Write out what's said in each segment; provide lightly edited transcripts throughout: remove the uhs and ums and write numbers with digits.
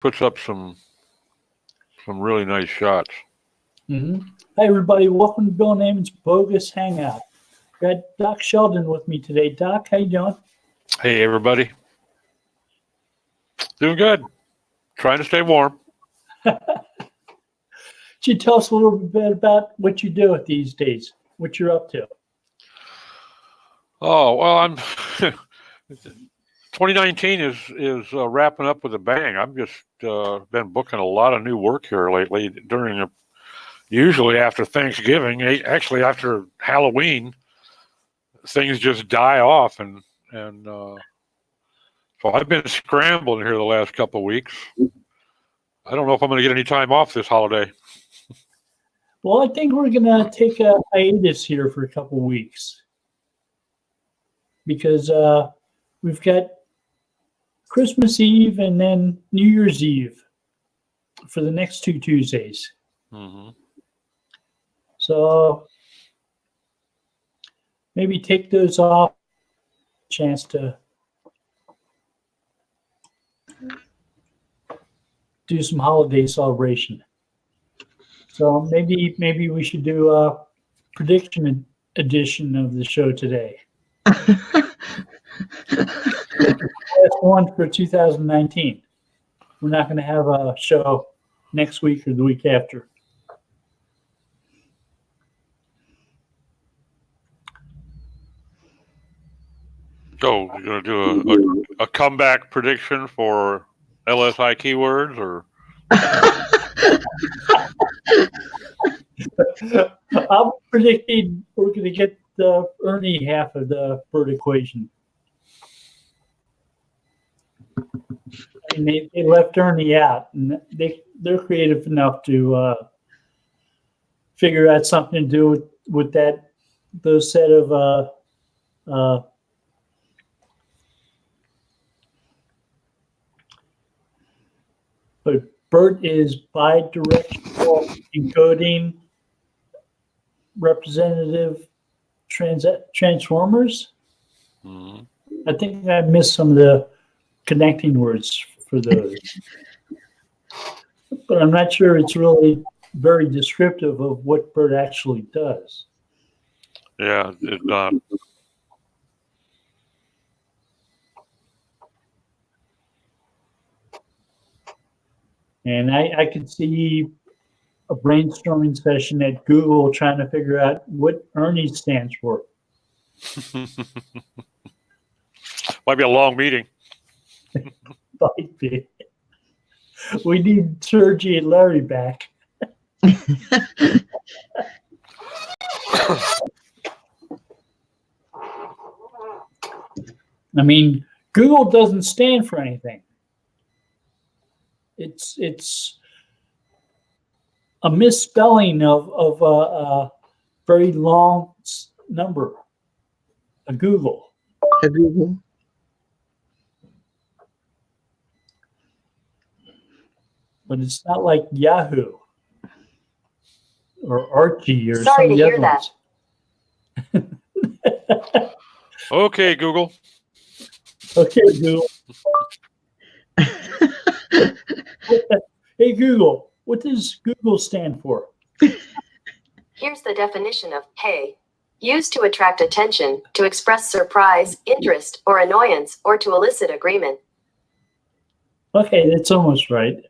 puts up some really nice shots. Mm-hmm. Hi, everybody. Welcome to Bill Namen's Bogus Hangout. Got Doc Sheldon with me today. Doc, how you doing? Hey, everybody. Doing good. Trying to stay warm. Could you tell us a little bit about what you do these days, what you're up to? Oh, well, I'm 2019 is wrapping up with a bang. I've just been booking a lot of new work here lately usually after Thanksgiving, actually after Halloween, things just die off and so I've been scrambling here the last couple of weeks. I don't know if I'm going to get any time off this holiday. Well, I think we're going to take a hiatus here for a couple of weeks because we've got Christmas Eve and then New Year's Eve for the next 2 Tuesdays. Mm-hmm. So maybe take those off, chance to do some holiday celebration. So maybe we should do a prediction edition of the show today. Last one for 2019. We're not going to have a show next week or the week after. So you're going to do a comeback prediction for LSI keywords, or? I'm predicting we're going to get the Ernie half of the bird equation. I mean, they left Ernie out, and they're creative enough to figure out something to do with those set of but BERT is bidirectional encoding representative transformers. Mm-hmm. I think I missed some of the connecting words for those. But I'm not sure it's really very descriptive of what BERT actually does. Yeah, it's not. And I could see a brainstorming session at Google trying to figure out what Ernie stands for. Might be a long meeting. Might be. We need Sergey and Larry back. I mean, Google doesn't stand for anything. It's a misspelling of a very long number. A Google. A Google. But it's not like Yahoo or Archie or Sorry some of to the hear other ones. Okay, Google. Okay, Google. Hey, Google, what does Google stand for? Here's the definition of hey. Used to attract attention, to express surprise, interest, or annoyance, or to elicit agreement. Okay, that's almost right.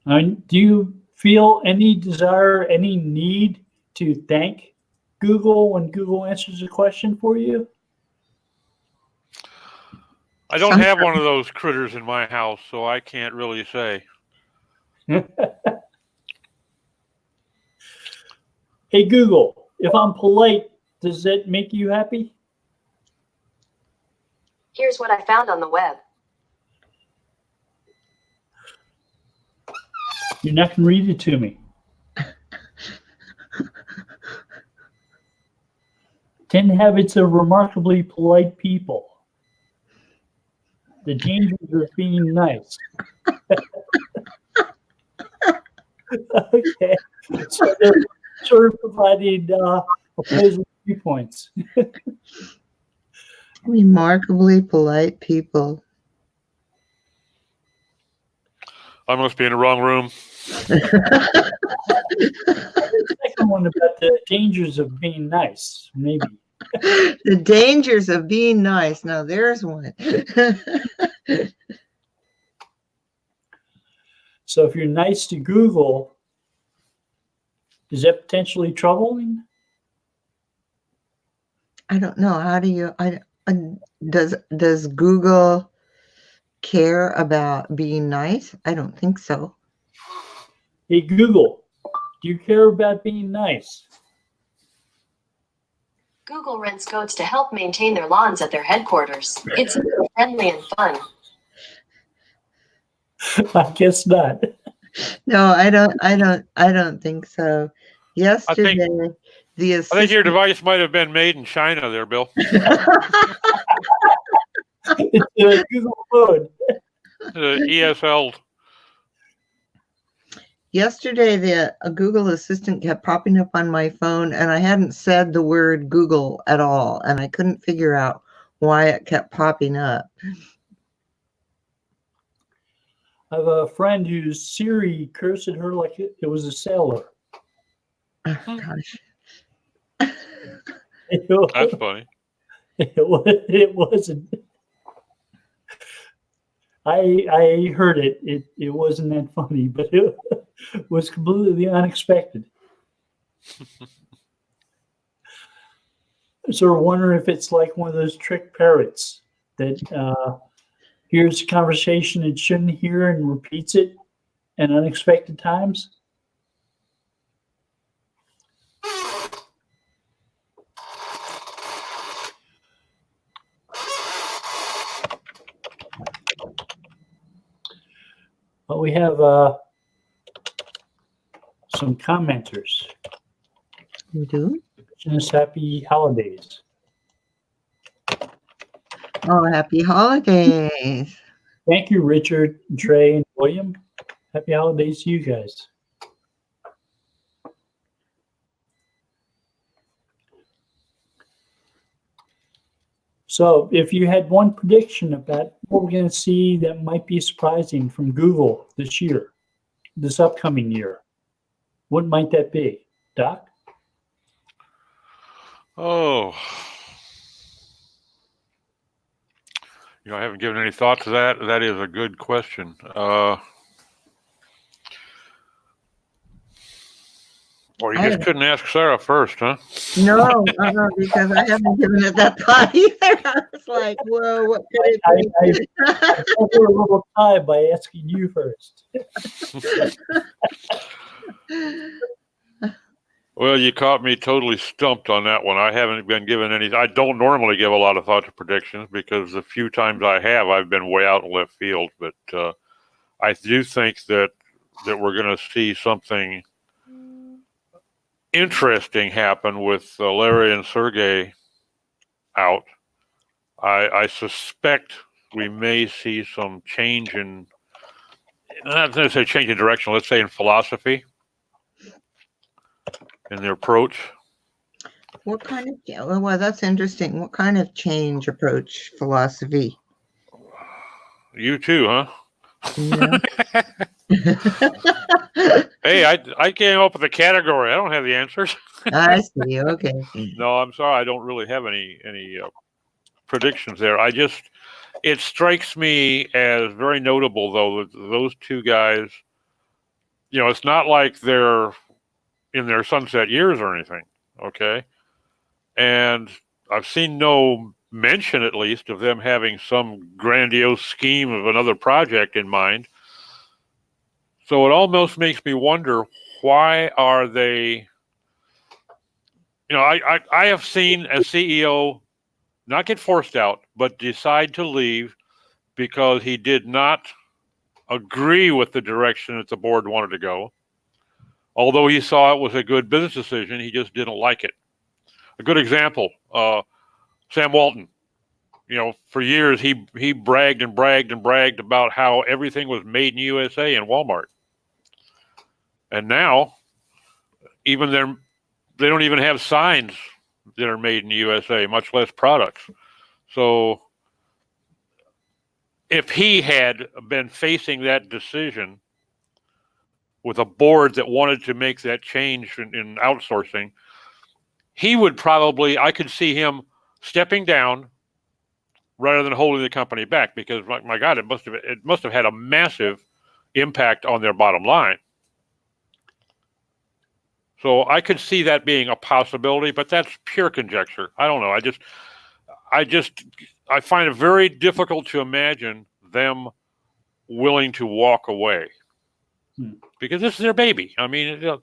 Do you feel any desire, any need to thank Google when Google answers a question for you? I don't have one of those critters in my house, so I can't really say. Hey, Google, if I'm polite, does that make you happy? Here's what I found on the web. You're not going to read it to me. 10 habits of remarkably polite people. The dangers of being nice. Okay. So they're sort of providing opposing viewpoints. Remarkably polite people. I must be in the wrong room. The second one about the dangers of being nice, maybe. The dangers of being nice. Now there's one. So if you're nice to Google, is that potentially troubling? I don't know. How do you? Does Google care about being nice? I don't think so. Hey, Google, do you care about being nice? Google rents goats to help maintain their lawns at their headquarters. It's friendly and fun. I guess not. No, I don't think so. Yesterday, the I think your assistant. device might have been made in China there, Bill. It's a Google phone. The ESL. Yesterday, the Google Assistant kept popping up on my phone, and I hadn't said the word Google at all, and I couldn't figure out why it kept popping up. I have a friend whose Siri cursed at her like it was a sailor. Oh, gosh. That's funny. It wasn't. I heard it. It wasn't that funny, but it was completely unexpected. So I wonder if it's like one of those trick parrots that hears a conversation it shouldn't hear and repeats it at unexpected times. But we have some commenters. You do? Wishing us happy holidays. Oh, happy holidays. Thank you, Richard, Trey, and William. Happy holidays to you guys. So if you had one prediction about what we're going to see that might be surprising from Google this year, this upcoming year, what might that be? Doc? Oh. I haven't given any thought to that. That is a good question. Well, you just couldn't ask Sarah first, huh? No, because I haven't given it that thought either. I was like, whoa, what could it be? I told her a little time by asking you first. Well, you caught me totally stumped on that one. I haven't been given any. I don't normally give a lot of thought to predictions because the few times I have, I've been way out in left field. But I do think that we're going to see something interesting happen with Larry and Sergey out. I suspect we may see some change in, not going to say change in direction, let's say in philosophy, in their approach. What kind of, well, that's interesting. What kind of change approach philosophy? You too, huh? Yeah. Hey, I came up with a category. I don't have the answers. I see. Okay. No, I'm sorry. I don't really have any predictions there. It strikes me as very notable, though, that those two guys, it's not like they're in their sunset years or anything, okay? And I've seen no mention, at least, of them having some grandiose scheme of another project in mind. So it almost makes me wonder, why are they, I have seen a CEO not get forced out, but decide to leave because he did not agree with the direction that the board wanted to go. Although he saw it was a good business decision, he just didn't like it. A good example, Sam Walton. For years he bragged and bragged and bragged about how everything was made in USA in Walmart. And now, even their they don't even have signs that are made in the USA, much less products. So if he had been facing that decision with a board that wanted to make that change in outsourcing, he would probably, I could see him stepping down rather than holding the company back, because my God, it must have had a massive impact on their bottom line. So I could see that being a possibility, but that's pure conjecture. I don't know. I find it very difficult to imagine them willing to walk away because this is their baby. I mean,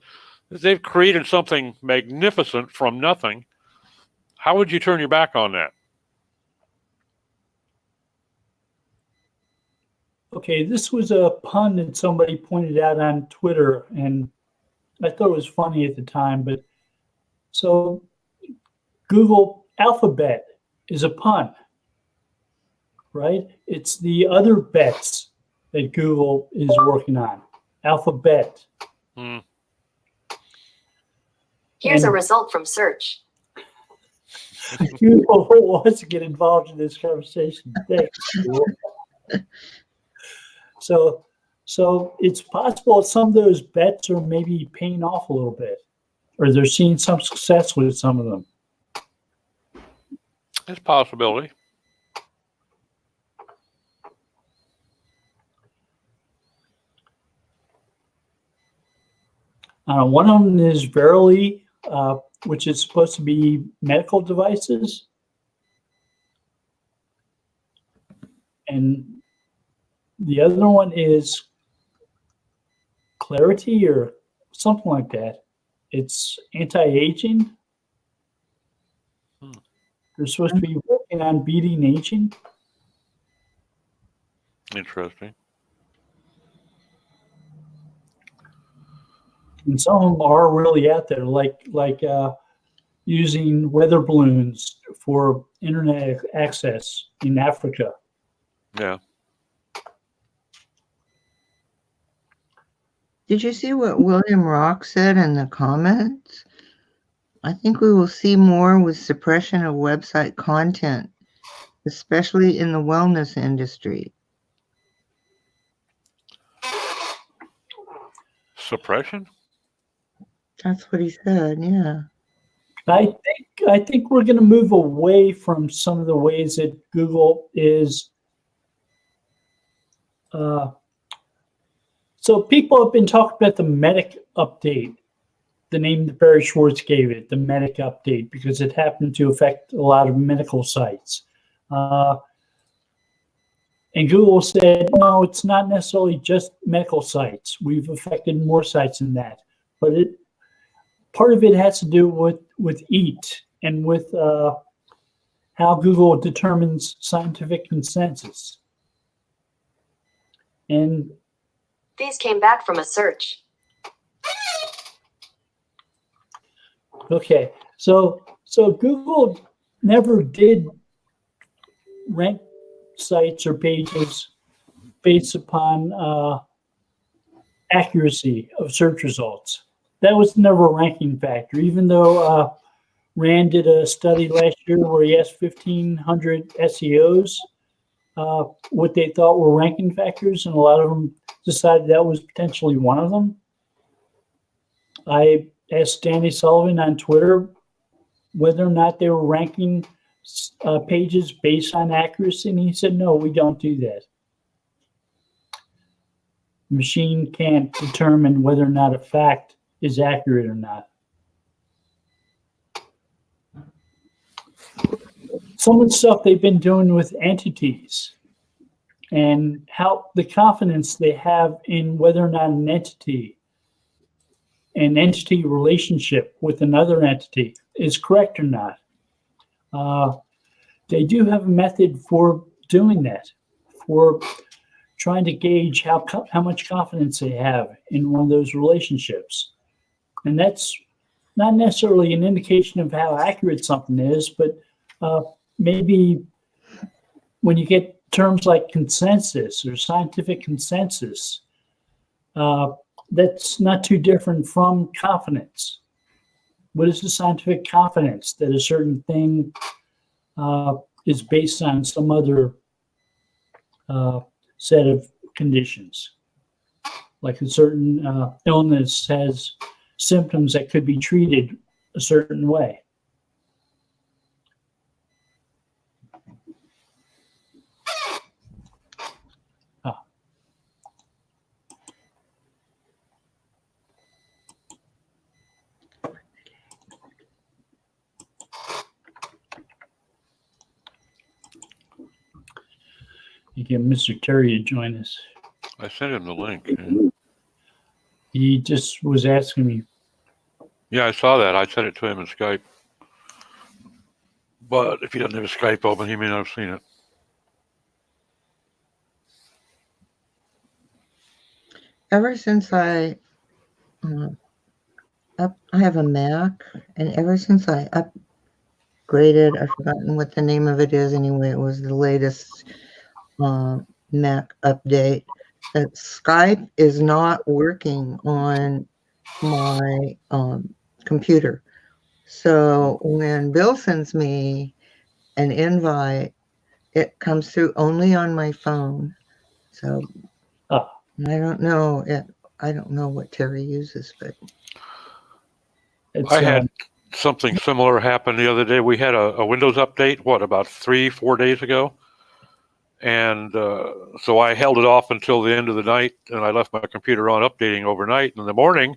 they've created something magnificent from nothing. How would you turn your back on that? Okay, this was a pun that somebody pointed out on Twitter, and I thought it was funny at the time. But so Google Alphabet is a pun, right? It's the other bets that Google is working on. Alphabet. Here's a result from search. Google wants to get involved in this conversation. Thanks, Google. So it's possible some of those bets are maybe paying off a little bit, or they're seeing some success with some of them. It's a possibility. One of them is Verily, which is supposed to be medical devices. And the other one is Clarity or something like that. It's anti-aging. They're supposed to be working on beating aging. Interesting. And some of them are really out there, like using weather balloons for internet access in Africa. Yeah. Did you see what William Rock said in the comments? I think we will see more with suppression of website content, especially in the wellness industry. Suppression? That's what he said, yeah. I think we're going to move away from some of the ways that Google is. So people have been talking about the Medic update, the name that Barry Schwartz gave it, the Medic update, because it happened to affect a lot of medical sites. And Google said, no, it's not necessarily just medical sites. We've affected more sites than that. But part of it has to do with EAT and with how Google determines scientific consensus. And these came back from a search. Okay, so Google never did rank sites or pages based upon accuracy of search results. That was never a ranking factor, even though Rand did a study last year where he asked 1,500 SEOs what they thought were ranking factors, and a lot of them decided that was potentially one of them. I asked Danny Sullivan on Twitter whether or not they were ranking pages based on accuracy, and he said, no, we don't do that. The machine can't determine whether or not a fact is accurate or not. Some of the stuff they've been doing with entities and how the confidence they have in whether or not an entity relationship with another entity is correct or not. They do have a method for doing that, for trying to gauge how much confidence they have in one of those relationships. And that's not necessarily an indication of how accurate something is, but maybe when you get terms like consensus or scientific consensus, that's not too different from confidence. what is the scientific confidence that a certain thing is based on some other set of conditions? Like a certain illness has symptoms that could be treated a certain way. You get Mr. Terry to join us. I sent him the link. He just was asking me. Yeah, I saw that. I sent it to him in Skype. But if he doesn't have his Skype open, he may not have seen it. Ever since I have a Mac, and ever since I upgraded, I've forgotten what the name of it is anyway. It was the latest Mac update. That Skype is not working on my computer. So when Bill sends me an invite, it comes through only on my phone. So I don't know what Terry uses, but I had something similar happen the other day. We had a Windows update, about 3-4 days ago? And so I held it off until the end of the night, and I left my computer on updating overnight. And in the morning,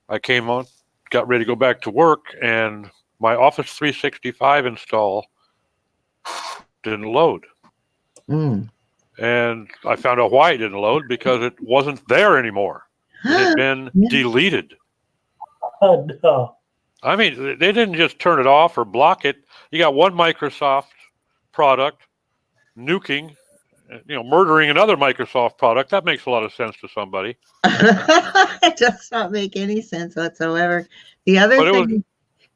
I came on, got ready to go back to work, and my Office 365 install didn't load. And I found out why it didn't load, because it wasn't there anymore. It had been deleted. Oh, no. I mean, they didn't just turn it off or block it. You got one Microsoft product nuking, murdering another Microsoft product. That makes a lot of sense to somebody. It does not make any sense whatsoever. The other thing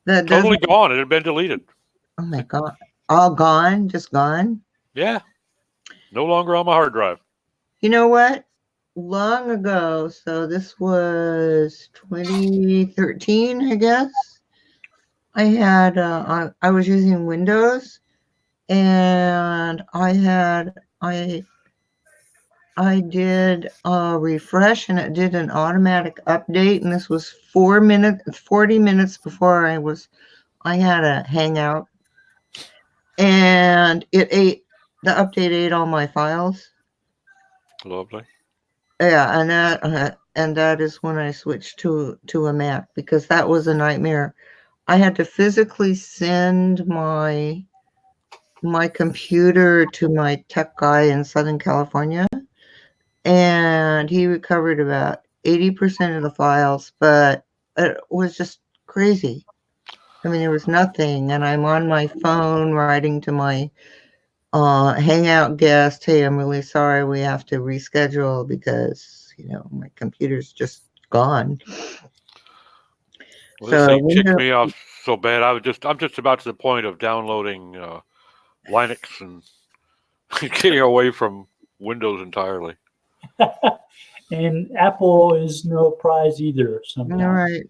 that totally gone. It had been deleted. Oh my God. All gone? Just gone? Yeah. No longer on my hard drive. You know what? Long ago, so this was 2013, I guess. I had I was using Windows, and I did a refresh, and it did an automatic update, and this was 40 minutes before I had a Hangout, and the update ate all my files. Lovely. Yeah, and that is when I switched to a Mac, because that was a nightmare. I had to physically send my computer to my tech guy in Southern California, and he recovered about 80% of the files, but it was just crazy. I mean, there was nothing, and I'm on my phone writing to my Hangout guest, hey, I'm really sorry, we have to reschedule because, my computer's just gone. Well, this thing kicked me off so bad. I'm just about to the point of downloading Linux and getting away from Windows entirely. And Apple is no prize either. Sometimes. All right.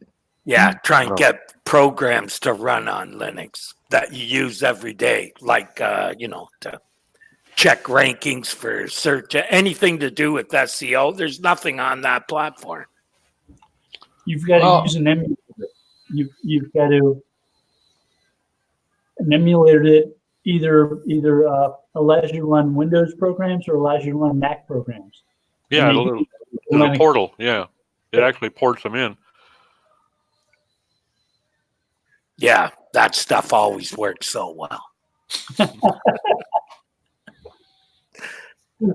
Yeah, try and get programs to run on Linux that you use every day, like, to check rankings for search, anything to do with SEO. There's nothing on that platform. You've got to use an emulator. You've got to an emulator that either allows you to run Windows programs or allows you to run Mac programs. Yeah, there's a portal. Yeah, it actually ports them in. Yeah, that stuff always works so well.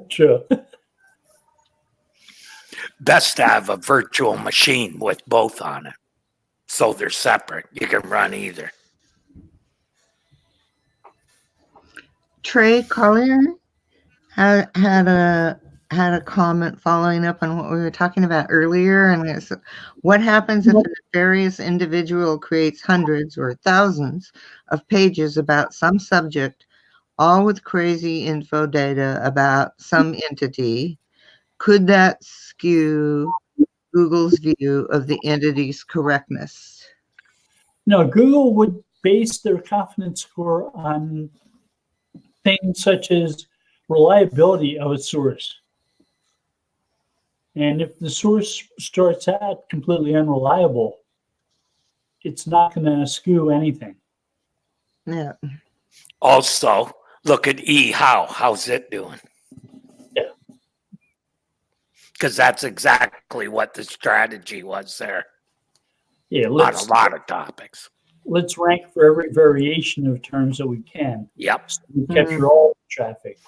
Sure. Best to have a virtual machine with both on it, so they're separate. You can run either. Trey Collier had a comment following up on what we were talking about earlier, and it's what happens if a nefarious individual creates hundreds or thousands of pages about some subject, all with crazy info data about some entity. Could that skew Google's view of the entity's correctness? No, Google would base their confidence score on things such as reliability of a source. And if the source starts out completely unreliable, it's not going to skew anything. Yeah. Also, look at eHow. How's it doing? Yeah. Because that's exactly what the strategy was there Yeah, on a lot of topics. let's rank for every variation of terms that we can. Yep. So we capture all the traffic.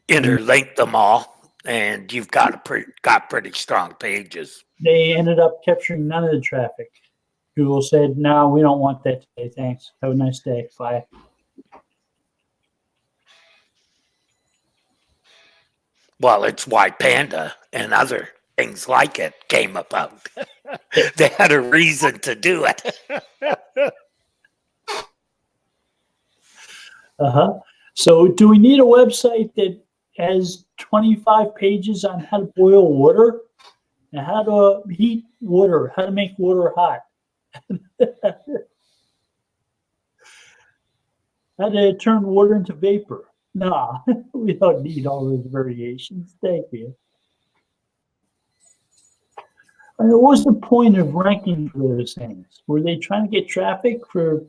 Interlink them all, and you've got pretty strong pages. They ended up capturing none of the traffic. Google said, no, we don't want that today. Thanks. Have a nice day. Bye. Well, it's why Panda and other things like it came about. They had a reason to do it. So do we need a website that has 25 pages on how to boil water and how to heat water, how to make water hot? How to turn water into vapor? Nah, we don't need all those variations. Thank you. I mean, what was the point of ranking for those things? Were they trying to get traffic for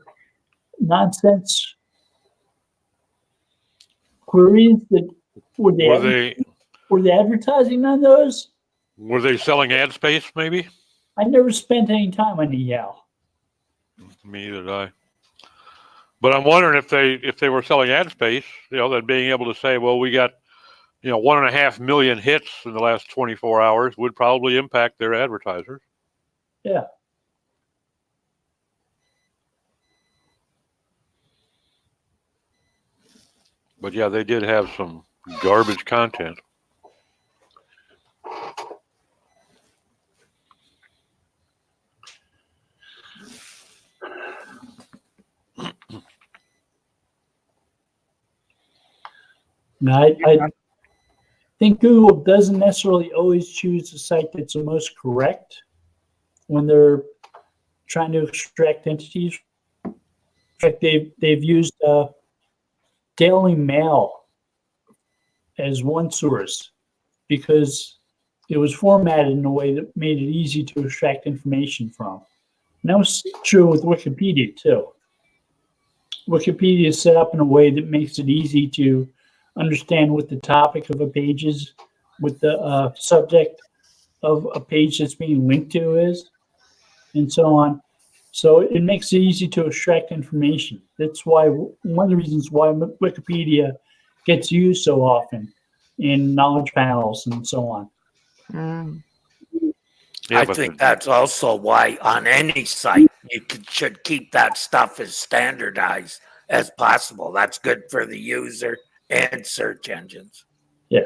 nonsense queries that were they advertising on those? Were they selling ad space? Maybe. I never spent any time on EL. Me either. Did I. But I'm wondering if they were selling ad space, that being able to say, well, we got 1.5 million hits in the last 24 hours would probably impact their advertisers. Yeah. But yeah, they did have some garbage content. Now, I think Google doesn't necessarily always choose the site that's the most correct when they're trying to extract entities. In fact, they've used Daily Mail as one source because it was formatted in a way that made it easy to extract information from. And that was true with Wikipedia too. Wikipedia is set up in a way that makes it easy to understand what the topic of a page is, what the subject of a page that's being linked to is, and so on. So it makes it easy to extract information. That's why one of the reasons why Wikipedia gets used so often in knowledge panels and so on. Mm. Yeah, I think that's also why on any site should keep that stuff as standardized as possible. That's good for the user and search engines. Yeah.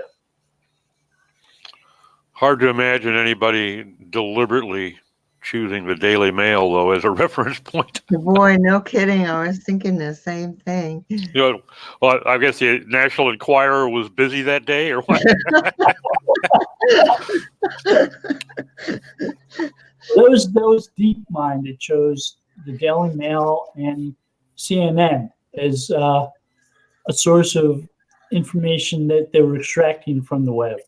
Hard to imagine anybody deliberately choosing the Daily Mail, though, as a reference point. Boy, no kidding. I was thinking the same thing. Well, I guess the National Enquirer was busy that day, or what? That was DeepMind that chose the Daily Mail and CNN as a source of information that they were extracting from the web.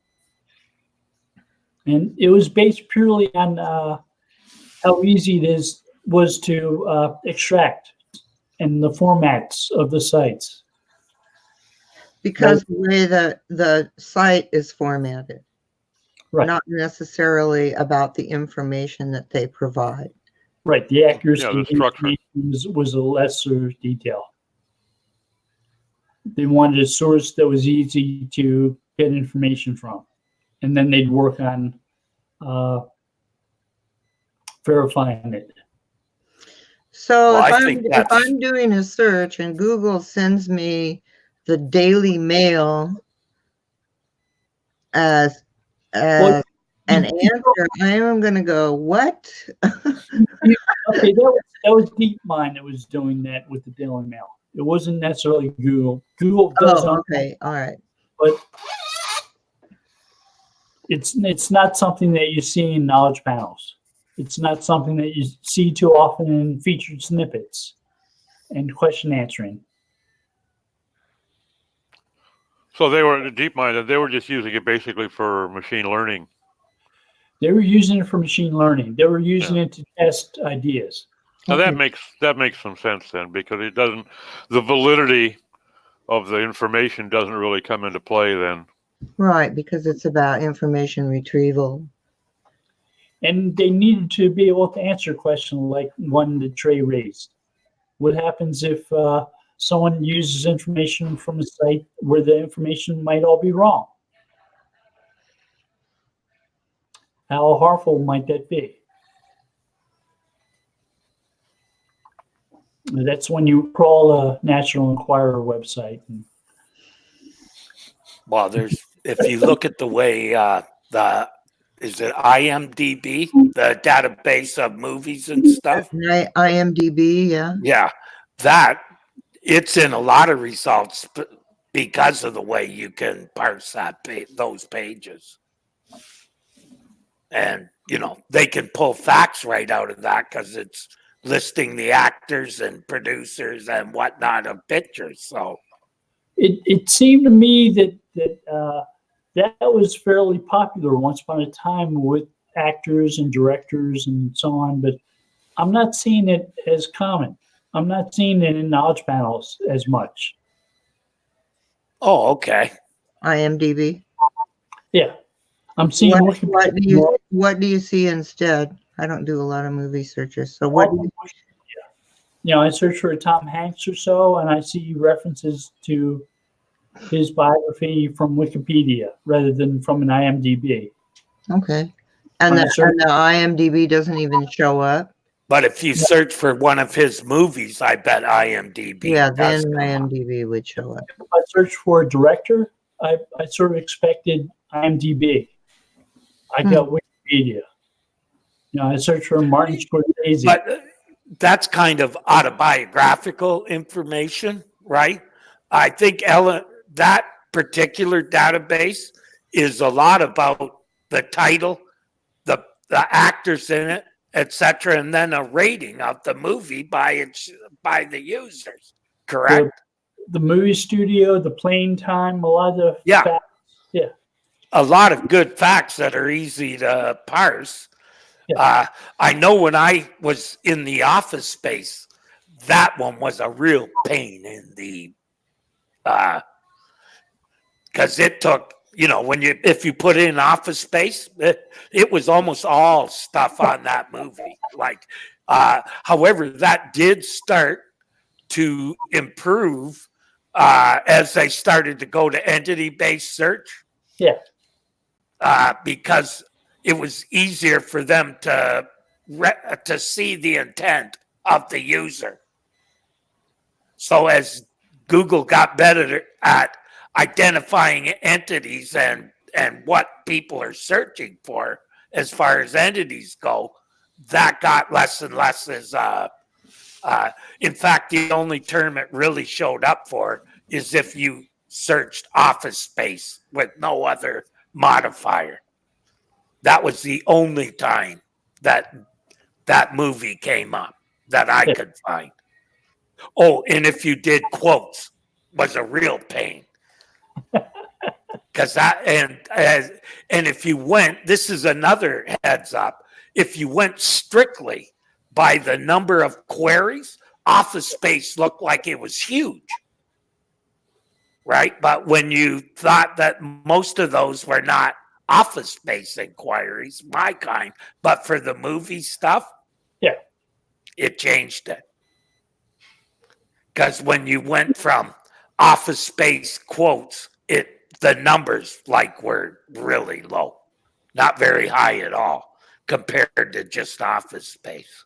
And it was based purely on how easy it was to extract and the formats of the sites. Because the way the site is formatted, Right. not necessarily about the information that they provide. Right. The accuracy Yeah, the of the structure. information was a lesser detail. They wanted a source that was easy to get information from. And then they'd work on verifying it. So Well, if I'm doing a search and Google sends me the Daily Mail as an answer, I am going to go, what? Okay, that was DeepMind that was doing that with the Daily Mail. It wasn't necessarily Google. Google does okay, all right. but it's not something that you see in knowledge panels. It's not something that you see too often in featured snippets and question answering. So they were DeepMind. They were just using it basically for machine learning. They were using it for machine learning. They were using it to test ideas. Now Okay. that makes some sense then, because it doesn't, the validity of the information doesn't really come into play then. Right, because it's about information retrieval. And they needed to be able to answer questions like one that Trey raised. What happens if someone uses information from a site where the information might all be wrong? How harmful might that be? That's when you crawl a National Enquirer website. Well, if you look at the way is it IMDb, the database of movies and stuff? IMDb, yeah. Yeah, it's in a lot of results because of the way you can parse those pages. And, they can pull facts right out of that because it's listing the actors and producers and whatnot of pictures. So It seemed to me that was fairly popular once upon a time with actors and directors and so on, but I'm not seeing it as common. I'm not seeing it in knowledge panels as much. Oh, okay. IMDb. Yeah. I'm seeing What do you see instead? I don't do a lot of movie searches. So what do you, I search for Tom Hanks or so, and I see references to his biography from Wikipedia rather than from an IMDb. okay. And the IMDb doesn't even show up? But if you search for one of his movies, I bet IMDb. Yeah, then does come up. IMDb would show up. If I search for a director, I sort of expected IMDb. I got Wikipedia. I searched for Martin Scorsese. But that's kind of autobiographical information, right? I think that particular database is a lot about the title, the actors in it, etc., and then a rating of the movie by the users. Correct? The movie studio, the playing time, a lot of facts. Yeah. A lot of good facts that are easy to parse. Yeah. I know when I was in the Office Space, that one was a real pain in the because it took, if you put in Office Space, it was almost all stuff on that movie. However, that did start to improve as they started to go to entity-based search. Yeah. Because it was easier for them to see the intent of the user. So as Google got better at identifying entities and what people are searching for as far as entities go, that got less and less as in fact, the only term it really showed up for is if you searched Office Space with no other modifier. That was the only time that movie came up that I could find. Oh, and if you did quotes, was a real pain. Because and if you went, this is another heads up. If you went strictly by the number of queries, Office Space looked like it was huge. Right? But when you thought that most of those were not Office Space inquiries, my kind, but for the movie stuff, it changed it. Because when you went from Office Space quotes, the numbers were really low, not very high at all compared to just Office Space.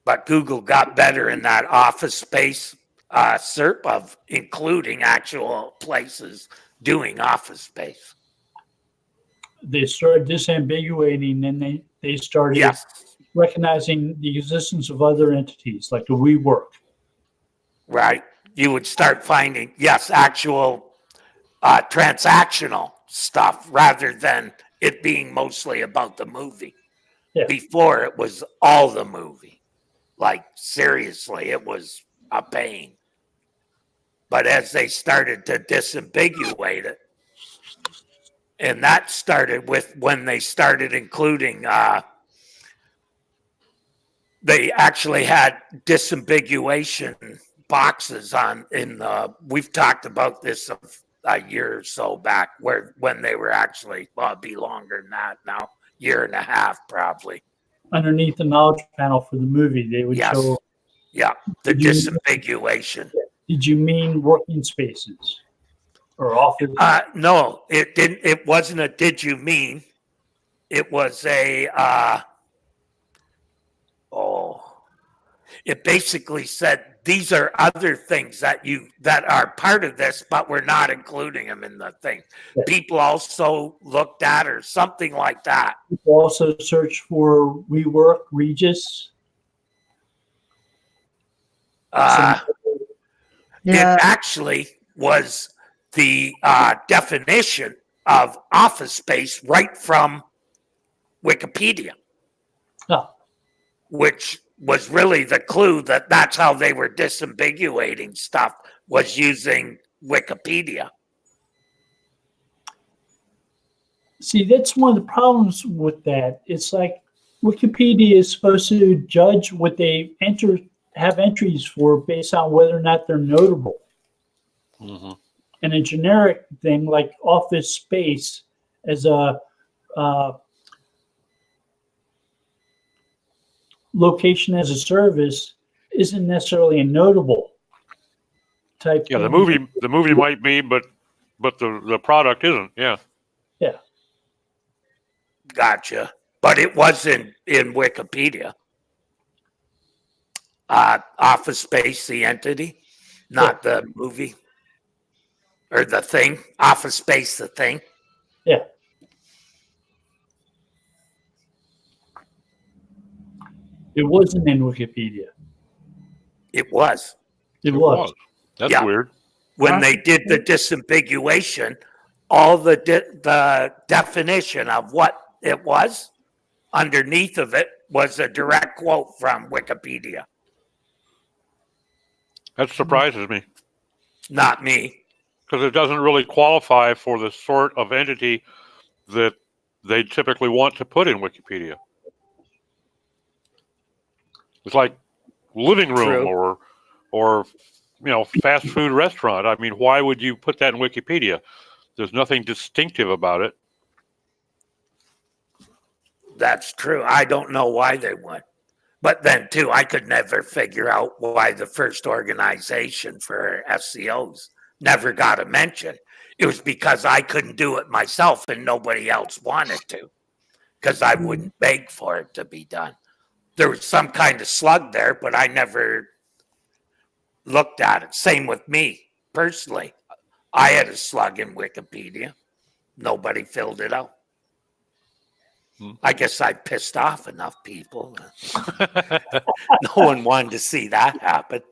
But Google got better in that Office Space SERP of including actual places doing Office Space. They started disambiguating, and they started recognizing the existence of other entities like the WeWork. Right. You would start finding, actual transactional stuff rather than it being mostly about the movie. Yeah. Before it was all the movie. Like seriously, it was a pain. But as they started to disambiguate it, and that started with when they started including they actually had disambiguation boxes on in the we've talked about this a year or so back where when they were actually well it'd be longer than that now, year and a half probably. Underneath the knowledge panel for the movie, they would Yes. show. Yeah, the Did you- disambiguation. Did you mean working spaces or office? No, it didn't. It wasn't a did you mean. It was a it basically said these are other things that are part of this, but we're not including them in the thing. Yeah. People also looked at or something like that. People also search for rework Regis. It Yeah, actually was the definition of office space right from Wikipedia, Oh, which was really the clue that that's how they were disambiguating stuff, was using Wikipedia. see, that's one of the problems with that. It's like Wikipedia is supposed to judge what they have entries for based on whether or not they're notable. Mhm. And a generic thing like office space as a location as a service isn't necessarily a notable type. Yeah, thing. the movie might be, but the product isn't. Yeah. Gotcha. But it was in Wikipedia. Office Space, the entity, not the movie or the thing. Office Space, the thing. Yeah. It wasn't in Wikipedia. It was. It was. That's Yeah. weird. When they did the disambiguation, all the definition of what it was underneath of it was a direct quote from Wikipedia. That surprises me Not me. because it doesn't really qualify for the sort of entity that they typically want to put in Wikipedia. It's like living room True. or fast food restaurant. I mean, why would you put that in Wikipedia? There's nothing distinctive about it. That's true. I don't know why they would. But then, too, I could never figure out why the first organization for SEOs never got a mention. It was because I couldn't do it myself and nobody else wanted to, because I wouldn't beg for it to be done. There was some kind of slug there, but I never looked at it. Same with me, personally. I had a slug in Wikipedia. Nobody filled it out. I guess I pissed off enough people. No one wanted to see that happen.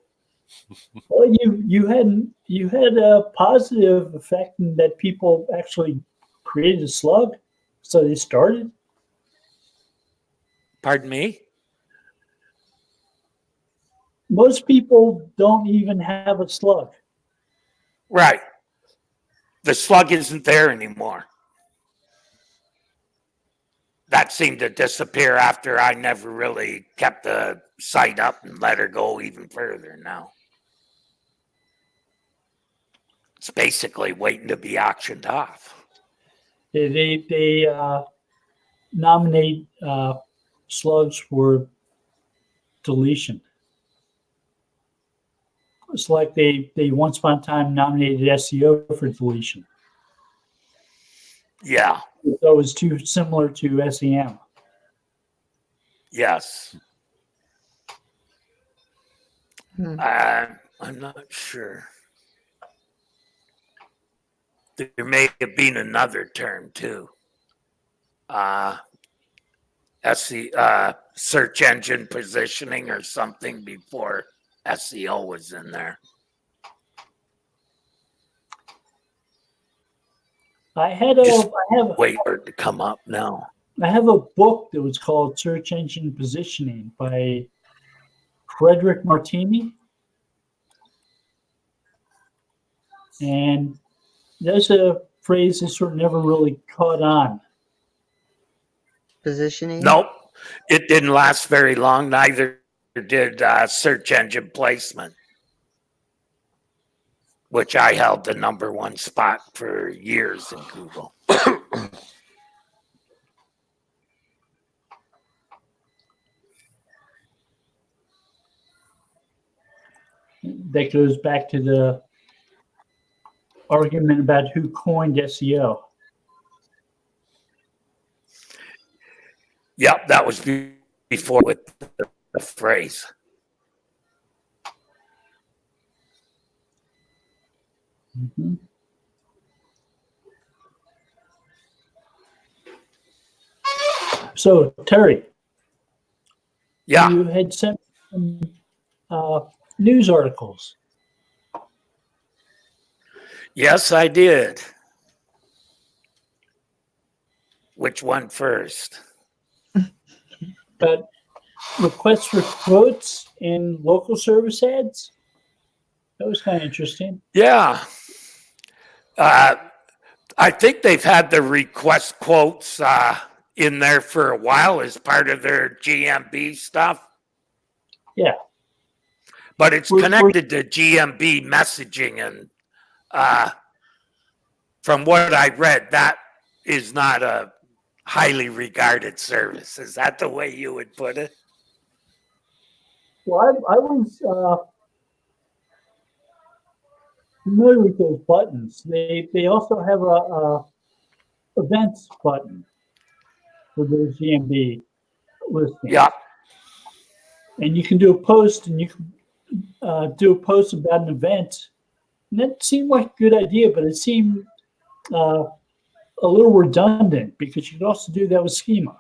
Well, you had a positive effect in that people actually created a slug, so they started. Pardon me? Most people don't even have a slug. Right. The slug isn't there anymore. That seemed to disappear after I never really kept the site up and let her go even further now. It's basically waiting to be auctioned off. They nominate slugs for deletion. It's like they once upon a time nominated SEO for deletion. Yeah. So it was too similar to SEM. Yes. I'm not sure. There may have been another term too. Search engine positioning or something before SEO was in there. I have Wait for it to come up now. I have a book that was called Search Engine Positioning by Frederick Martini. And there's a phrase that sort of never really caught on. Positioning? Nope, it didn't last very long. Neither did search engine placement, which I held the #1 spot for years in Google. That goes back to the argument about who coined SEO. Yep, that was before with the phrase. Mhm. So, Terry, Yeah, you had sent some news articles. yes, I did. Which one first? But requests for quotes in local service ads? That was kind of interesting. Yeah. I think they've had the request quotes in there for a while as part of their GMB stuff. Yeah. But it's We're- connected to GMB messaging. And from what I read, that is not a highly regarded service. Is that the way you would put it? Well, I was familiar with those buttons. They also have a events button for those GMB listings. Yeah. And you can do a post, and you can do a post about an event. And that seemed like a good idea, but it seemed a little redundant because you could also do that with schema.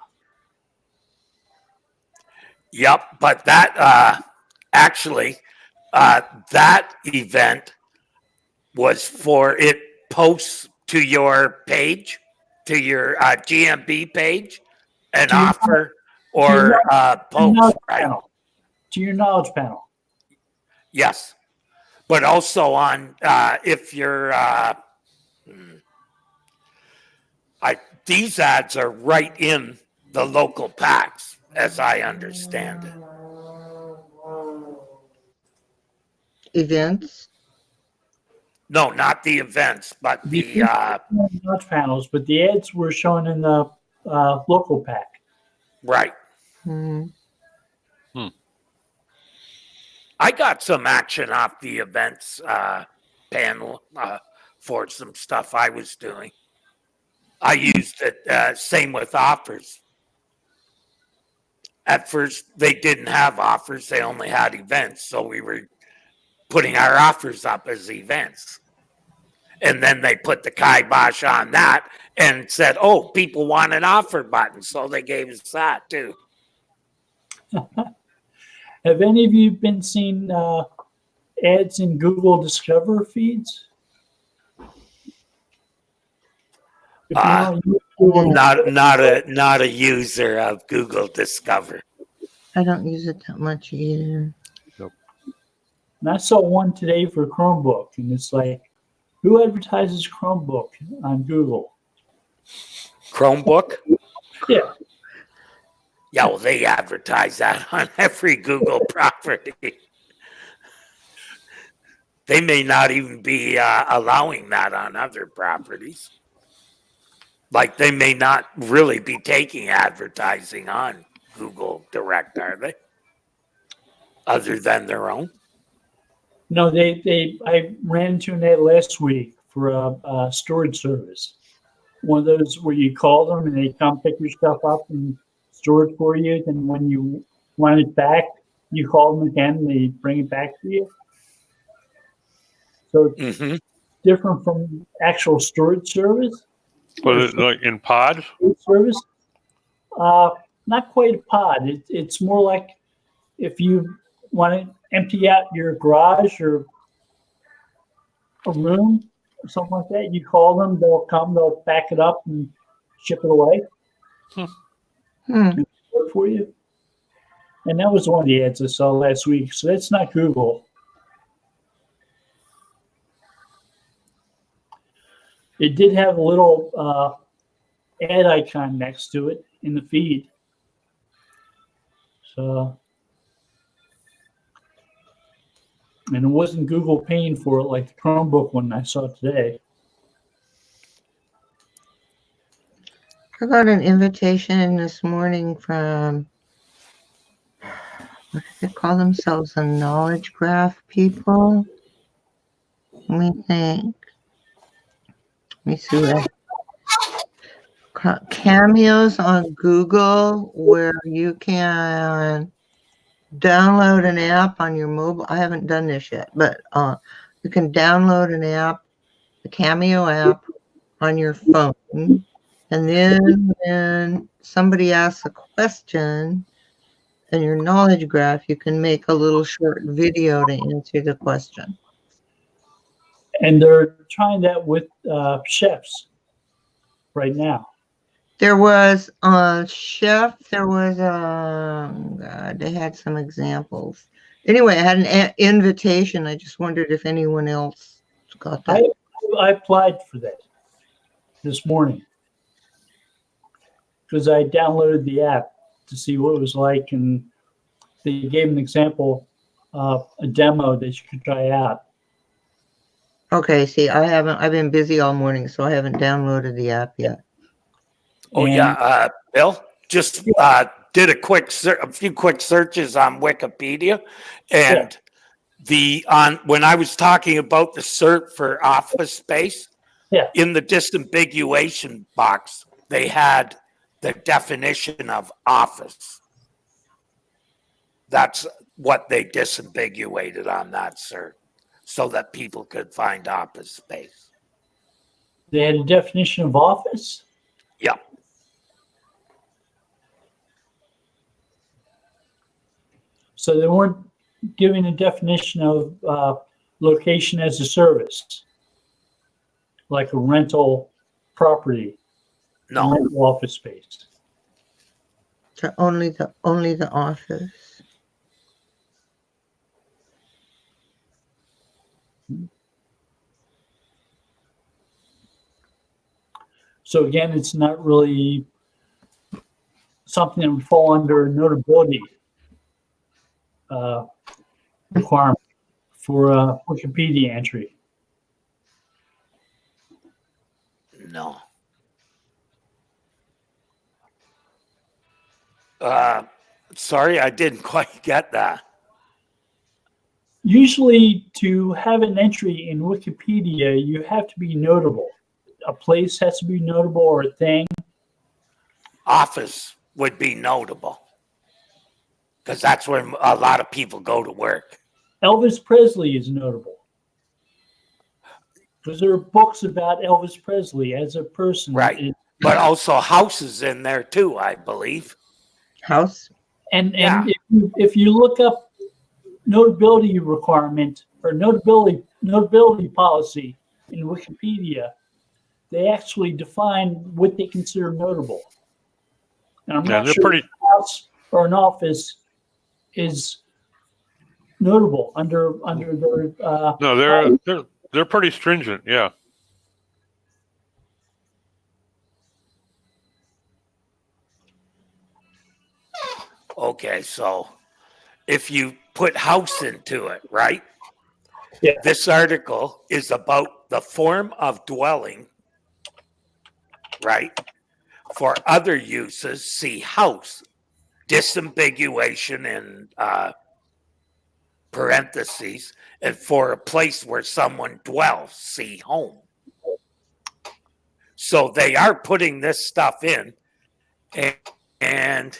Yep. But that actually, that event was for it posts to your page, to your GMB page, an To your- offer your or post, knowledge right? panel. To your knowledge panel. Yes. But also on if you're these ads are right in the local packs, as I understand it. Events? No, not the events, but the Knowledge panels, but the ads were shown in the local pack. right. Hmm. I got some action off the events panel for some stuff I was doing. I used it, same with offers. At first, they didn't have offers, they only had events. So we were putting our offers up as events. And then they put the kibosh on that and said, oh, people want an offer button. So they gave us that too. Have any of you been seeing ads in Google Discover feeds? If you don't use Google- Not a user of Google Discover. I don't use it that much either. And I saw one today for Chromebook, and it's like, who advertises Chromebook on Google? Chromebook? Yeah. Yeah, well, they advertise that on every Google property. They may not even be allowing that on other properties. Like they may not really be taking advertising on Google Direct, are they? Other than their own? No, I ran into an ad last week for a storage service. One of those where you call them and they come pick your stuff up and store it for you. Then when you want it back, you call them again and they bring it back to you. So it's Mm-hmm. different from actual storage service. Was it like in pods? Service. Not quite a pod. It's more like if you want to empty out your garage or a room or something like that, you call them, they'll come, they'll back it up and ship it away. Work for you. And that was one of the ads I saw last week. So that's not Google. It did have a little ad icon next to it in the feed. So, and it wasn't Google paying for it like the Chromebook one I saw today. I got an invitation this morning from, what do they call themselves? A knowledge graph people? Let me think. Let me see what cameos on Google where you can download an app on your mobile. I haven't done this yet, but you can download an app, the Cameo app, on your phone. And then when somebody asks a question in your knowledge graph, you can make a little short video to answer the question. And they're trying that with chefs right now. There was a chef, there was God, they had some examples. Anyway, I had an invitation. I just wondered if anyone else got that. I applied for that this morning because I downloaded the app to see what it was like, and they gave an example of a demo that you could try out. Okay, see, I've been busy all morning, so I haven't downloaded the app yet. Oh, And- yeah. Bill, just did a few quick searches on Wikipedia, and when I was talking about the search for office space, in the disambiguation box, they had the definition of office. That's what they disambiguated on that search, so that people could find office space. They had a definition of office? Yeah. So they weren't giving a definition of location as a service, like a rental property, No. rental office space. Only the office. So again, it's not really something that would fall under a notability requirement for a Wikipedia entry. No. Sorry, I didn't quite get that. Usually, to have an entry in Wikipedia, you have to be notable. A place has to be notable, or a thing. Office would be notable because that's where a lot of people go to work. Elvis Presley is notable because there are books about Elvis Presley as a person. Right. But also houses in there too, I believe. House. And if you look up notability requirement or notability policy in Wikipedia, they actually define what they consider notable. And I'm not sure if a house or an office is notable under their. No, they're pretty stringent. Yeah. Okay, so if you put house into it, right? Yeah. This article is about the form of dwelling, right? For other uses, see house. Disambiguation in parentheses, and for a place where someone dwells, see home. So they are putting this stuff in, and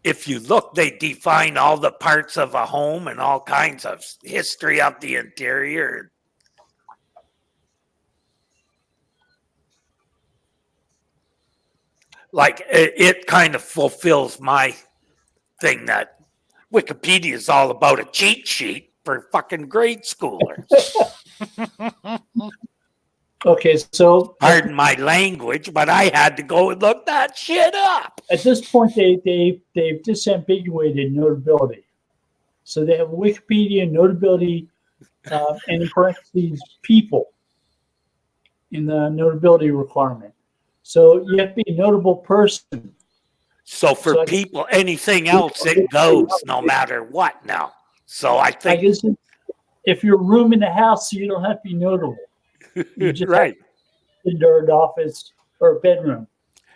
if you look, they define all the parts of a home and all kinds of history of the interior. Like it kind of fulfills my thing that Wikipedia is all about a cheat sheet for fucking grade schoolers. Okay, so Pardon my language, but I had to go and look that shit up. at this point, they've disambiguated notability. So they have Wikipedia notability, and in parentheses, people in the notability requirement. So you have to be a notable person. So for So people, anything else, it goes no matter what now. So I I think, guess if you're a room in the house, you don't have to be notable. You just right. have to be an office or a bedroom.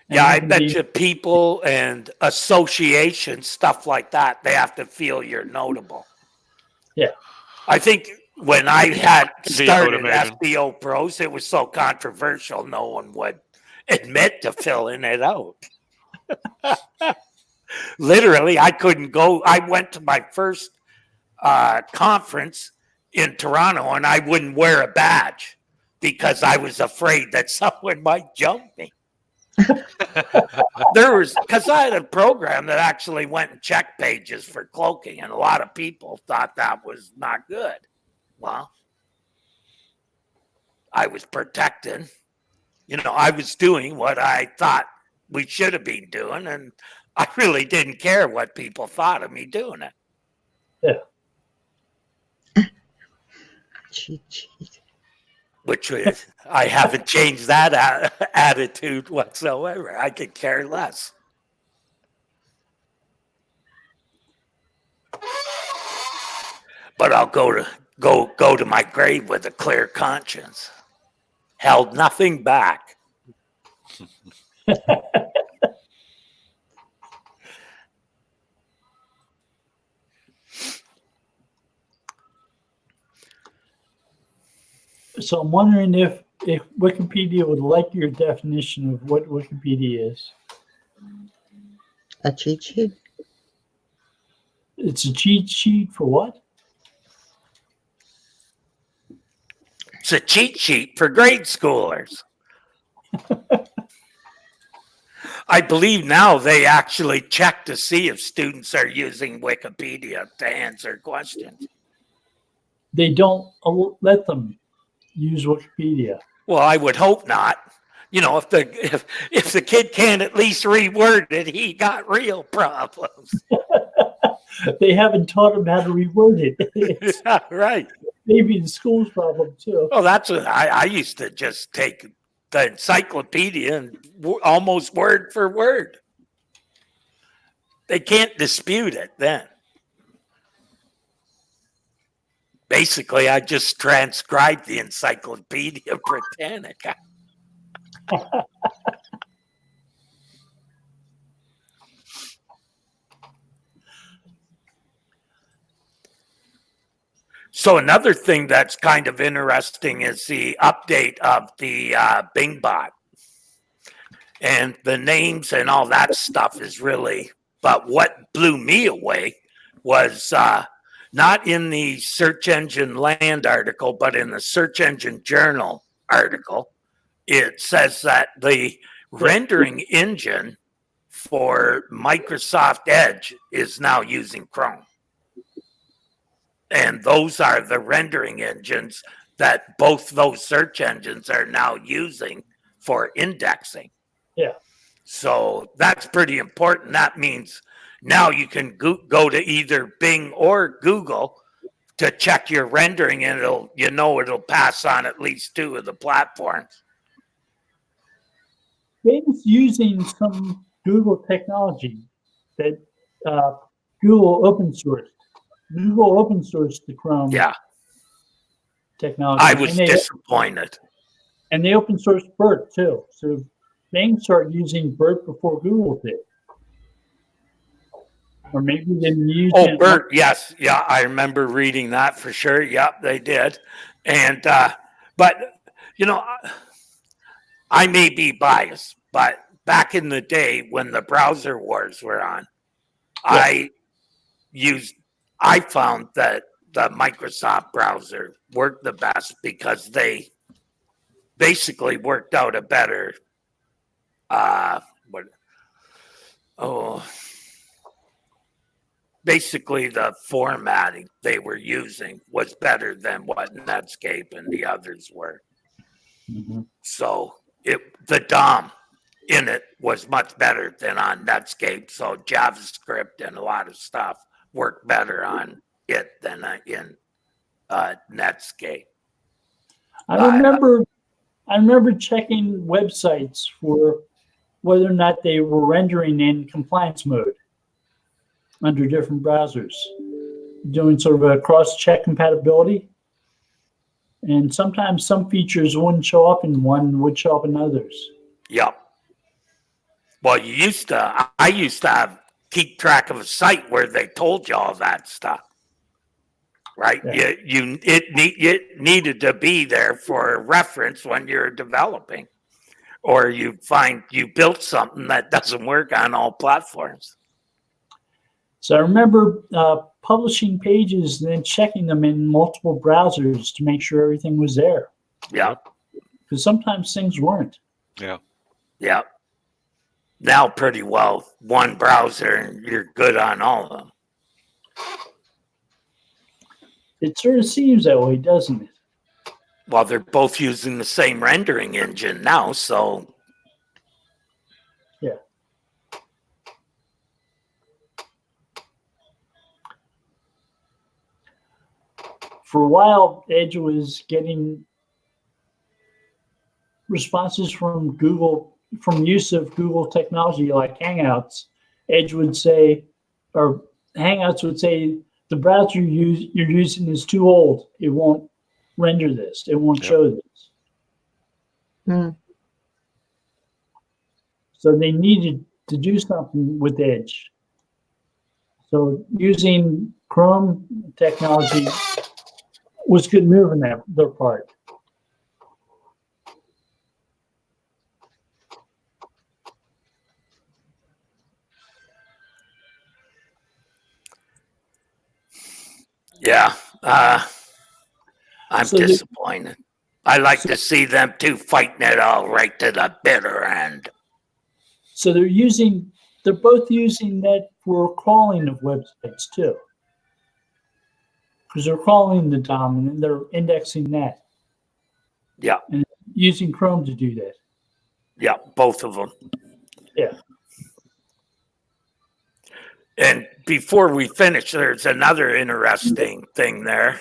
And Yeah, you I can bet be- you people and associations, stuff like that, they have to feel you're notable. Yeah. I think when I had Indeed, I would started imagine. FBO Pros, it was so controversial, no one would admit to filling it out. Literally, I couldn't go. I went to my first conference in Toronto and I wouldn't wear a badge because I was afraid that someone might jump me. Because I had a program that actually went and checked pages for cloaking, and a lot of people thought that was not good. Well, I was protected. I was doing what I thought we should have been doing, and I really didn't care what people thought of me doing it. Cheat sheet. Which is, I haven't changed that attitude whatsoever. I could care less. But I'll go to my grave with a clear conscience. Held nothing back. So I'm wondering if Wikipedia would like your definition of what Wikipedia is. A cheat sheet? It's a cheat sheet for what? It's a cheat sheet for grade schoolers. I believe now they actually check to see if students are using Wikipedia to answer questions. They don't let them use Wikipedia. Well, I would hope not. If the kid can't at least reword it, he got real problems. They haven't taught them how to reword it. It's Right. maybe the school's problem too. Well, that's what I used to just take the encyclopedia and almost word for word. They can't dispute it then. Basically, I just transcribed the Encyclopedia Britannica. So another thing that's kind of interesting is the update of the Bing bot. And the names and all that stuff is really, but what blew me away was not in the Search Engine Land article, but in the Search Engine Journal article. It says that the rendering engine for Microsoft Edge is now using Chrome. And those are the rendering engines that both those search engines are now using for indexing. Yeah. So that's pretty important. That means now you can go to either Bing or Google to check your rendering, and it'll pass on at least two of the platforms. Bing's using some Google technology that Google open sourced. Google open sourced the Chrome technology. I was disappointed. And they open sourced BERT too. So Bing started using BERT before Google did. Or maybe they didn't use it. BERT, yes. Yeah, I remember reading that for sure. Yep, they did. And, but, I may be biased, but back in the day when the browser wars were on, I found that the Microsoft browser worked the best because they basically worked out a better, basically the formatting they were using was better than what Netscape and the others were. Mhm. So the DOM in it was much better than on Netscape. So JavaScript and a lot of stuff worked better on it than in Netscape. I remember checking websites for whether or not they were rendering in compliance mode under different browsers, doing sort of a cross-check compatibility. And sometimes some features wouldn't show up in one, would show up in others. Yep. Well, I used to keep track of a site where they told you all that stuff. Right? Yeah. It needed to be there for reference when you're developing. Or you find you built something that doesn't work on all platforms. So I remember publishing pages and then checking them in multiple browsers to make sure everything was there. Yeah. Because sometimes things weren't. Yeah. Yeah. Now, pretty well, one browser and you're good on all of them. It sort of seems that way, doesn't it? Well, they're both using the same rendering engine now, so. Yeah. For a while, Edge was getting responses from Google, from use of Google technology like Hangouts. Edge would say, or Hangouts would say, the browser you're using is too old. It won't render this. It won't show this. Hmm. So they needed to do something with Edge. So using Chrome technology was good move on their part. Yeah. I'm So the- disappointed. I like to see them two fighting it all right to the bitter end. So they're both using that for crawling of websites too. Because they're crawling the DOM and they're indexing that. Yeah. And using Chrome to do that. Yeah, both of them. Yeah. And before we finish, there's another interesting thing there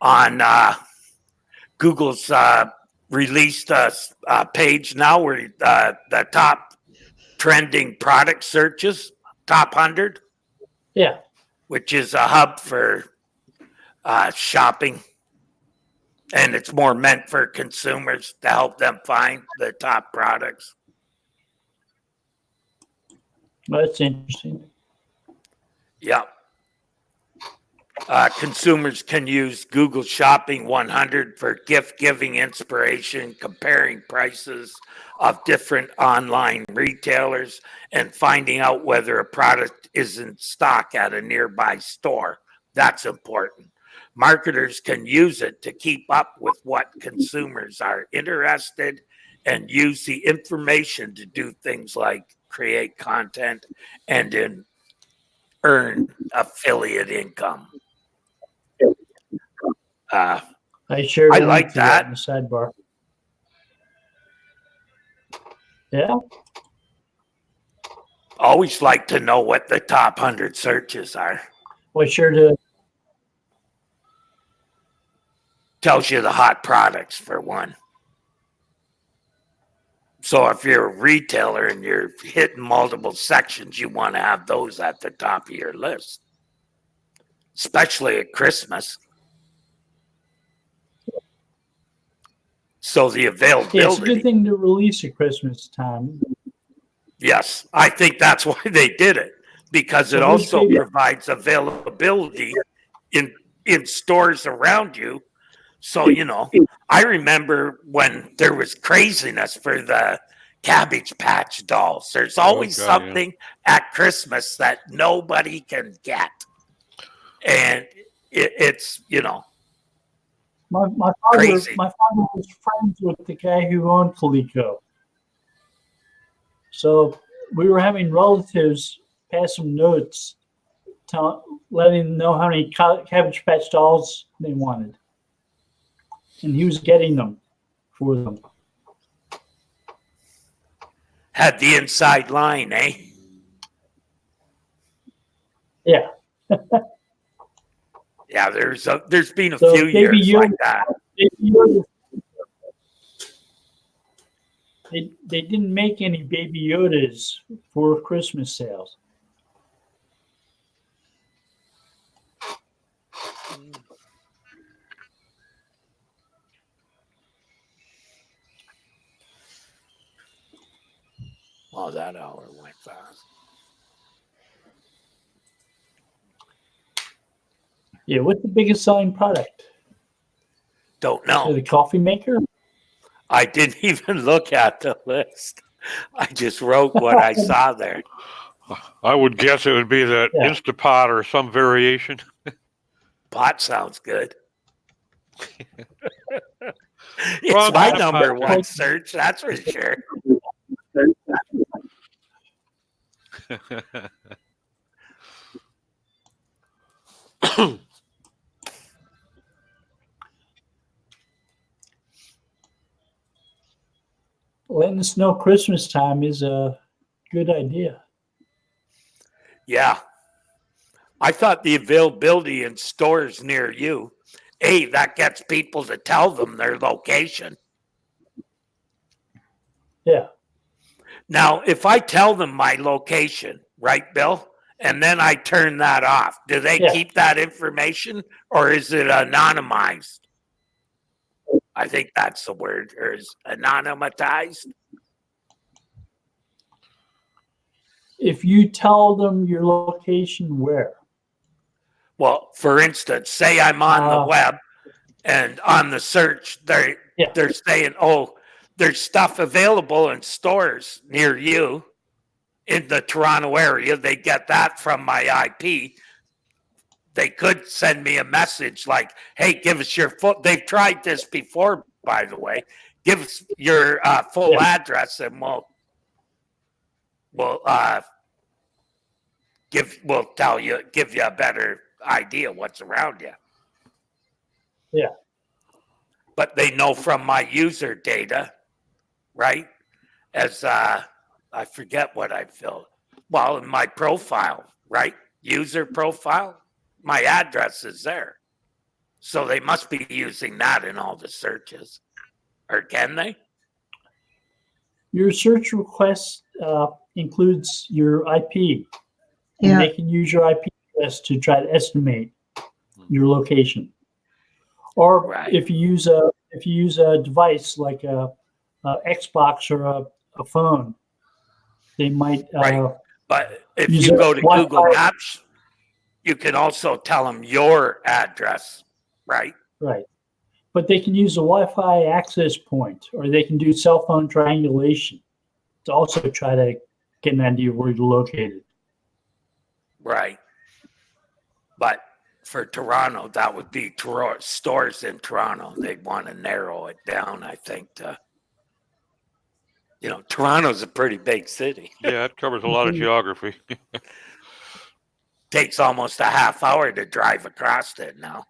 on Google's released a page now where the top trending product searches, top 100, Yeah. which is a hub for shopping. And it's more meant for consumers to help them find the top products. Well, that's interesting. Yeah. Consumers can use Google Shopping 100 for gift giving inspiration, comparing prices of different online retailers, and finding out whether a product is in stock at a nearby store. That's important. Marketers can use it to keep up with what consumers are interested and use the information to do things like create content and earn affiliate income. I shared I a link like to that. in the sidebar. Yeah. Always like to know what the top 100 searches are. Well, I shared a Tells you the hot products for one. So if you're a retailer and you're hitting multiple sections, you want to have those at the top of your list, especially at Christmas. So the availability. Yeah, it's a good thing to release at Christmas time. Yes, I think that's why they did it, because it So who's also big- provides availability in stores around you. So, you know, I remember when there was craziness for the Cabbage Patch dolls. There's always God, yeah. something at Christmas that nobody can get. And it's, you know, My Crazy. father was friends with the guy who owned Coleco. So we were having relatives pass some notes, letting them know how many Cabbage Patch dolls they wanted. And he was getting them for them. had the inside line, eh? Yeah. Yeah, there's been a So few Baby years Yoda, like that. Baby Yoda, they didn't make any Baby Yodas for Christmas sales. Oh, that hour went fast. Yeah, what's the biggest selling product? Don't The know. coffee maker? I didn't even look at the list. I just wrote what I saw there. I would guess it would be the Yeah. Instapot or some variation. Pot sounds good. It's Wrong my kind of number pot. one search, that's for sure. Letting us know Christmas time is a good idea. Yeah. I thought the availability in stores near you, that gets people to tell them their location. Yeah. Now, if I tell them my location, right, Bill, and then I turn that off, do they Yeah. keep that information or is it anonymized? I think that's the word, or is anonymized. If you tell them your location where? Well, for instance, say I'm on the web and on the search, they're saying, oh, there's stuff available in stores near you in the Toronto area. They get that from my IP. They could send me a message like, hey, give us your full. They've tried this before, by the way. Give us your full address and we'll give you a better idea what's around you. Yeah. But they know from my user data, right? As I forget what I filled. Well, in my profile, right? User profile, my address is there. So they must be using that in all the searches. Or can they? Your search request includes your IP. And Yeah. they can use your IP address to try to estimate your location. Or if you use a device like a Xbox or a phone, they might. But if use you a go to Wi-Fi. Google Maps, you can also tell them your address, right? Right. But they can use a Wi-Fi access point, or they can do cell phone triangulation to also try to get an idea of where you're located. Right. But for Toronto, that would be stores in Toronto. They'd want to narrow it down, I think. Toronto's a pretty big city. Yeah, it covers a lot of geography. Takes almost a half hour to drive across it now.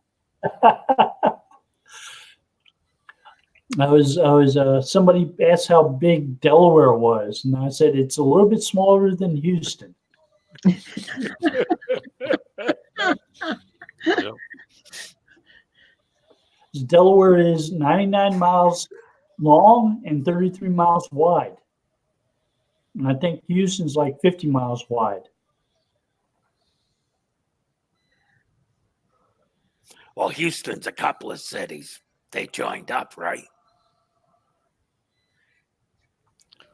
Somebody asked how big Delaware was, and I said it's a little bit smaller than Houston. Yep. Delaware is 99 miles long and 33 miles wide. And I think Houston's like 50 miles wide. Well, Houston's a couple of cities. They joined up, right?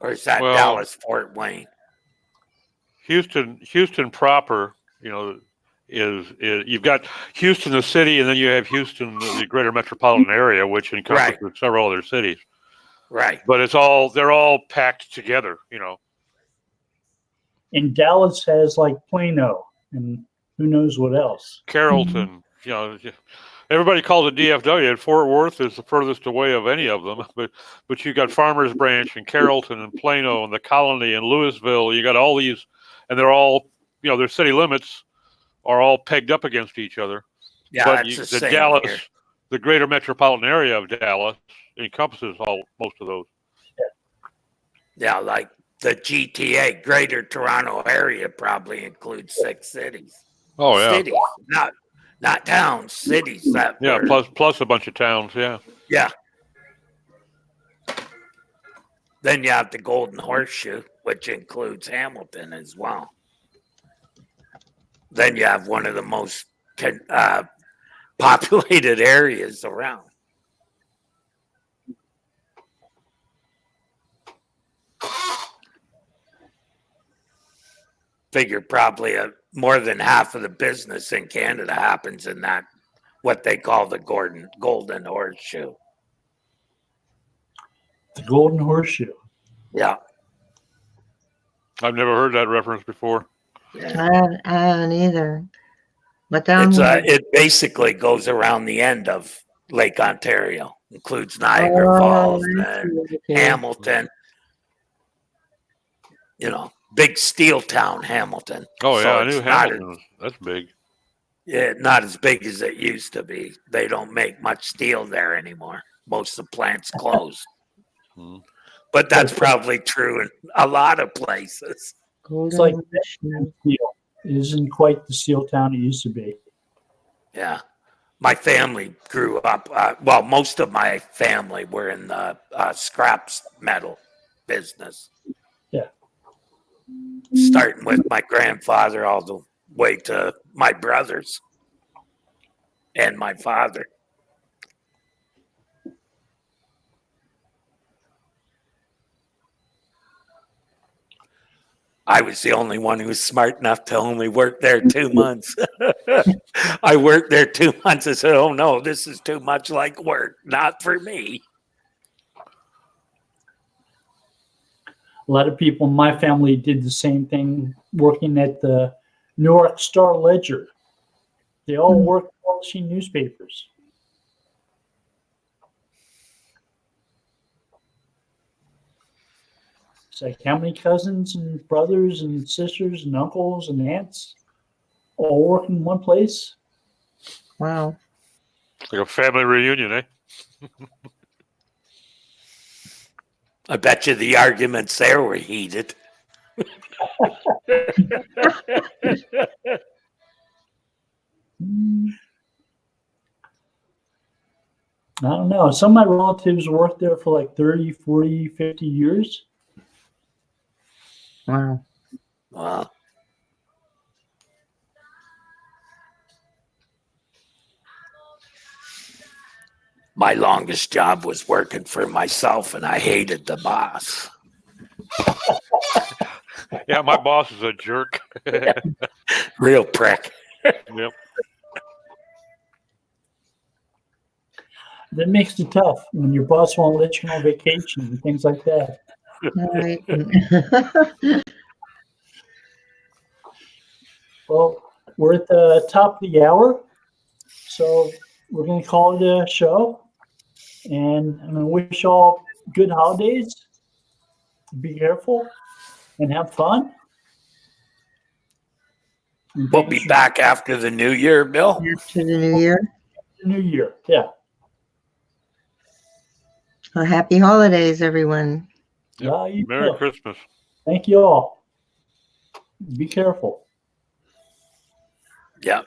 Or is that Dallas, Fort Wayne? Houston proper, is you've got Houston, the city, and then you have Houston, the greater metropolitan area, which encompasses several other cities. Right. But they're all packed together, And Dallas has like Plano and who knows what else. Carrollton, everybody calls it DFW, and Fort Worth is the furthest away of any of them. But you got Farmers Branch and Carrollton and Plano and the Colony and Louisville. You got all these, and they're all, their city limits are all pegged up against each other. Yeah, but that's the the same Dallas, here. the greater metropolitan area of Dallas encompasses most of those. Yeah, like the GTA, Greater Toronto Area, probably includes 6 cities. Oh yeah, Cities, not towns, cities. That yeah. were, Plus a bunch of towns. Yeah. yeah. Then you have the Golden Horseshoe, which includes Hamilton as well. Then you have one of the most populated areas around. Figure probably more than half of the business in Canada happens in that, what they call the Golden Horseshoe. The Golden Horseshoe. Yeah. I've never heard that reference before. I haven't either. But down It basically goes around the end of Lake Ontario, includes Niagara Oh, Falls I and see. Okay. Hamilton. You know, big steel town, Hamilton. Oh yeah, So I knew it's not Hamilton. That's big. not as big as it used to be. They don't make much steel there anymore. Most of the plants closed. Hmm. But that's probably true in a lot of places. Golden It's like Horseshoe. steel. It isn't quite the steel town it used to be. Yeah. My family grew up, well, most of my family were in the scraps metal business. Yeah. Starting with my grandfather all the way to my brothers and my father. I was the only one who was smart enough to only work there 2 months. I worked there 2 months. I said, oh no, this is too much like work. Not for me. A lot of people in my family did the same thing working at the New York Star Ledger. They all worked publishing newspapers. It's like how many cousins and brothers and sisters and uncles and aunts all work in one place? Wow. Like a family reunion, eh? I bet you the arguments there were heated. I don't know. Some of my relatives worked there for like 30, 40, 50 years. Wow. Wow. My longest job was working for myself, and I hated the boss. Yeah, my boss is a jerk. Real prick. Yep. That makes it tough when your boss won't let you on vacation and things like that. Right. Well, we're at the top of the hour, so we're going to call it a show. And I'm going to wish you all good holidays. Be careful and have fun. And We'll thanks be for back after the new year, Bill. After the new year. the new year. Yeah. Well, happy holidays, everyone. Yep. You Merry too. Christmas. Thank you all. Be careful. Yeah.